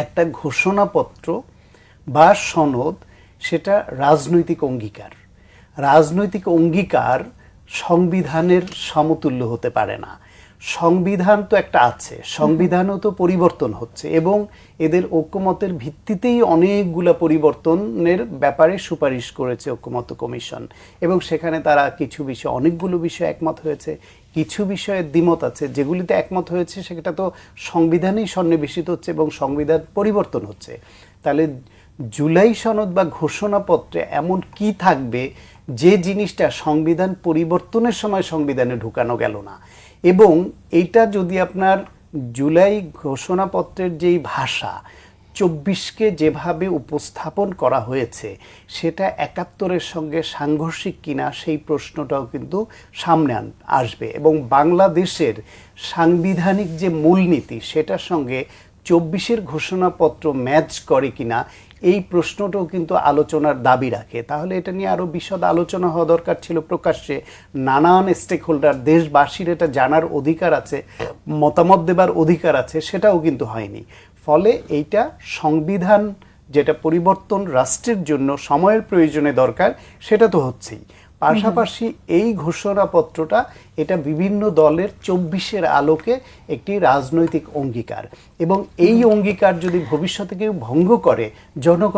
একটা ঘোষণাপত্র বা সনদ সেটা রাজনৈতিক অঙ্গীকার। রাজনৈতিক অঙ্গীকার সংবিধানের সমতুল্য হতে পারে না। সংবিধান তো একটা আছে, সংবিধানও তো পরিবর্তন হচ্ছে এবং এদের ঐক্যমতের ভিত্তিতেই অনেকগুলা পরিবর্তনের ব্যাপারে সুপারিশ করেছে ঐক্যমত্য কমিশন এবং সেখানে তারা কিছু বিষয়, অনেকগুলো বিষয় একমত হয়েছে, কিছু বিষয়ে দ্বিমত আছে। যেগুলিতে একমত হয়েছে সেটা তো সংবিধানেই সন্নিবেশিত হচ্ছে এবং সংবিধান পরিবর্তন হচ্ছে। তাহলে জুলাই সনদ বা ঘোষণাপত্রে এমন কি থাকবে যে জিনিসটা সংবিধান পরিবর্তনের সময় সংবিধানে ঢুকানো গেল না? এবং এইটা যদি আপনার জুলাই ঘোষণাপত্রের যেই ভাষা ২৪কে যেভাবে উপস্থাপন করা হয়েছে সেটা ৭১-এর সঙ্গে সাংঘর্ষিক কিনা সেই প্রশ্নটাও কিন্তু সামনে আসবে এবং বাংলাদেশের সাংবিধানিক যে মূলনীতি সেটার সঙ্গে ২৪-এর ঘোষণাপত্র ম্যাচ করে কিনা এই প্রশ্নটাও কিন্তু আলোচনার দাবি রাখে। তাহলে এটা নিয়ে আরও বিশদ আলোচনা হওয়া দরকার ছিল প্রকাশ্যে। নানান স্টেক হোল্ডার, দেশবাসীর এটা জানার অধিকার আছে, মতামত দেবার অধিকার আছে, সেটাও কিন্তু হয়নি। ফলে এইটা সংবিধান যেটা পরিবর্তন রাষ্ট্রের জন্য সময়ের প্রয়োজনে দরকার সেটা তো হচ্ছেই, পাশাপাশি এই ঘোষণাপত্রটা এটা বিভিন্ন দলের ২৪-এর আলোকে একটি রাজনৈতিক অঙ্গীকার এবং এই অঙ্গীকার যদি ভবিষ্যতে কেউ ভঙ্গ করে জনগণ